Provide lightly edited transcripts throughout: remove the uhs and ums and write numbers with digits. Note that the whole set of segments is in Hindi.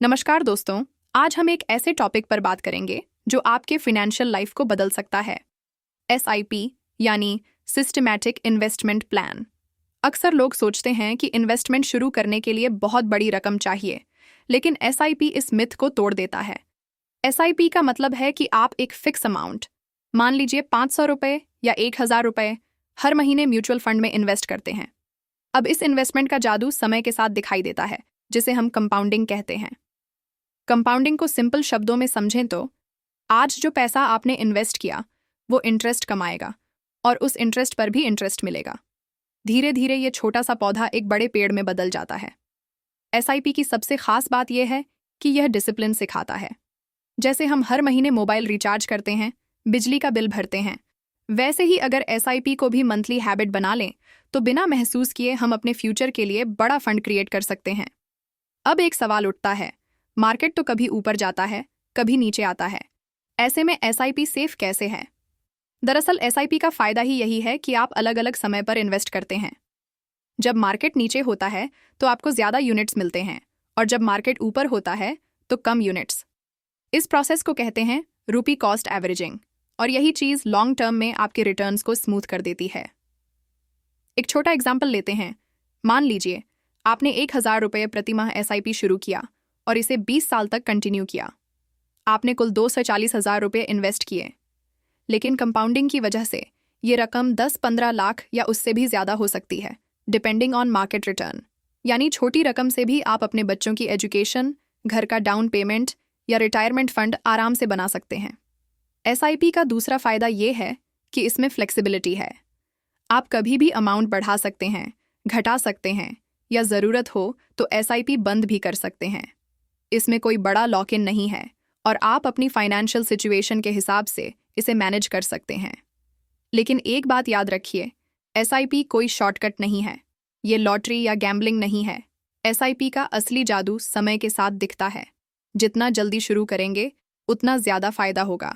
नमस्कार दोस्तों, आज हम एक ऐसे टॉपिक पर बात करेंगे जो आपके फाइनेंशियल लाइफ को बदल सकता है। SIP यानी सिस्टमैटिक इन्वेस्टमेंट प्लान। अक्सर लोग सोचते हैं कि इन्वेस्टमेंट शुरू करने के लिए बहुत बड़ी रकम चाहिए, लेकिन SIP इस मिथ को तोड़ देता है। SIP का मतलब है कि आप एक फिक्स अमाउंट, मान लीजिए 500 रुपये या 1000 रुपये, हर महीने म्यूचुअल फंड में इन्वेस्ट करते हैं। अब इस इन्वेस्टमेंट का जादू समय के साथ दिखाई देता है, जिसे हम कंपाउंडिंग कहते हैं। कंपाउंडिंग को सिंपल शब्दों में समझें तो आज जो पैसा आपने इन्वेस्ट किया वो इंटरेस्ट कमाएगा और उस इंटरेस्ट पर भी इंटरेस्ट मिलेगा। धीरे धीरे ये छोटा सा पौधा एक बड़े पेड़ में बदल जाता है। SIP की सबसे खास बात यह है कि यह डिसिप्लिन सिखाता है। जैसे हम हर महीने मोबाइल रिचार्ज करते हैं, बिजली का बिल भरते हैं, वैसे ही अगर SIP को भी मंथली हैबिट बना लें तो बिना महसूस किए हम अपने फ्यूचर के लिए बड़ा फंड क्रिएट कर सकते हैं। अब एक सवाल उठता है, मार्केट तो कभी ऊपर जाता है, कभी नीचे आता है, ऐसे में SIP सेफ कैसे है? दरअसल SIP का फायदा ही यही है कि आप अलग अलग समय पर इन्वेस्ट करते हैं। जब मार्केट नीचे होता है तो आपको ज़्यादा यूनिट्स मिलते हैं और जब मार्केट ऊपर होता है तो कम यूनिट्स। इस प्रोसेस को कहते हैं रूपी कॉस्ट एवरेजिंग, और यही चीज़ लॉन्ग टर्म में आपके रिटर्न्स को स्मूथ कर देती है। एक छोटा एग्जाम्पल लेते हैं। मान लीजिए आपने 1000 रुपये प्रति माह SIP शुरू किया और इसे 20 साल तक कंटिन्यू किया। आपने कुल 240,000 रुपये इन्वेस्ट किए, लेकिन कंपाउंडिंग की वजह से ये रकम 10-15 लाख या उससे भी ज़्यादा हो सकती है, डिपेंडिंग ऑन मार्केट रिटर्न। यानी छोटी रकम से भी आप अपने बच्चों की एजुकेशन, घर का डाउन पेमेंट या रिटायरमेंट फंड आराम से बना सकते हैं। SIP का दूसरा फ़ायदा ये है कि इसमें फ्लेक्सिबिलिटी है। आप कभी भी अमाउंट बढ़ा सकते हैं, घटा सकते हैं या ज़रूरत हो तो SIP बंद भी कर सकते हैं। इसमें कोई बड़ा लॉक इन नहीं है और आप अपनी फाइनेंशियल सिचुएशन के हिसाब से इसे मैनेज कर सकते हैं। लेकिन एक बात याद रखिए, SIP कोई शॉर्टकट नहीं है, ये लॉटरी या गैम्बलिंग नहीं है। SIP का असली जादू समय के साथ दिखता है। जितना जल्दी शुरू करेंगे उतना ज़्यादा फ़ायदा होगा।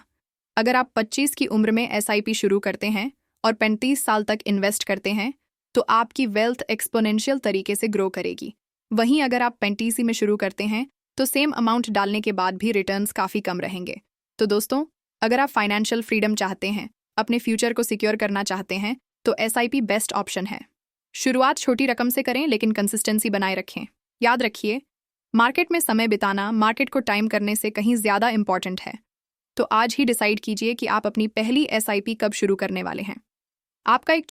अगर आप 25 की उम्र में SIP शुरू करते हैं और 35 साल तक इन्वेस्ट करते हैं तो आपकी वेल्थ एक्सपोनेंशियल तरीके से ग्रो करेगी। वहीं अगर आप 35 में शुरू करते हैं तो सेम अमाउंट डालने के बाद भी रिटर्न्स काफ़ी कम रहेंगे। तो दोस्तों, अगर आप फाइनेंशियल फ्रीडम चाहते हैं, अपने फ्यूचर को सिक्योर करना चाहते हैं, तो SIP बेस्ट ऑप्शन है। शुरुआत छोटी रकम से करें लेकिन कंसिस्टेंसी बनाए रखें। याद रखिए, मार्केट में समय बिताना मार्केट को टाइम करने से कहीं ज़्यादा इंपॉर्टेंट है। तो आज ही डिसाइड कीजिए कि आप अपनी पहली SIP कब शुरू करने वाले हैं। आपका एक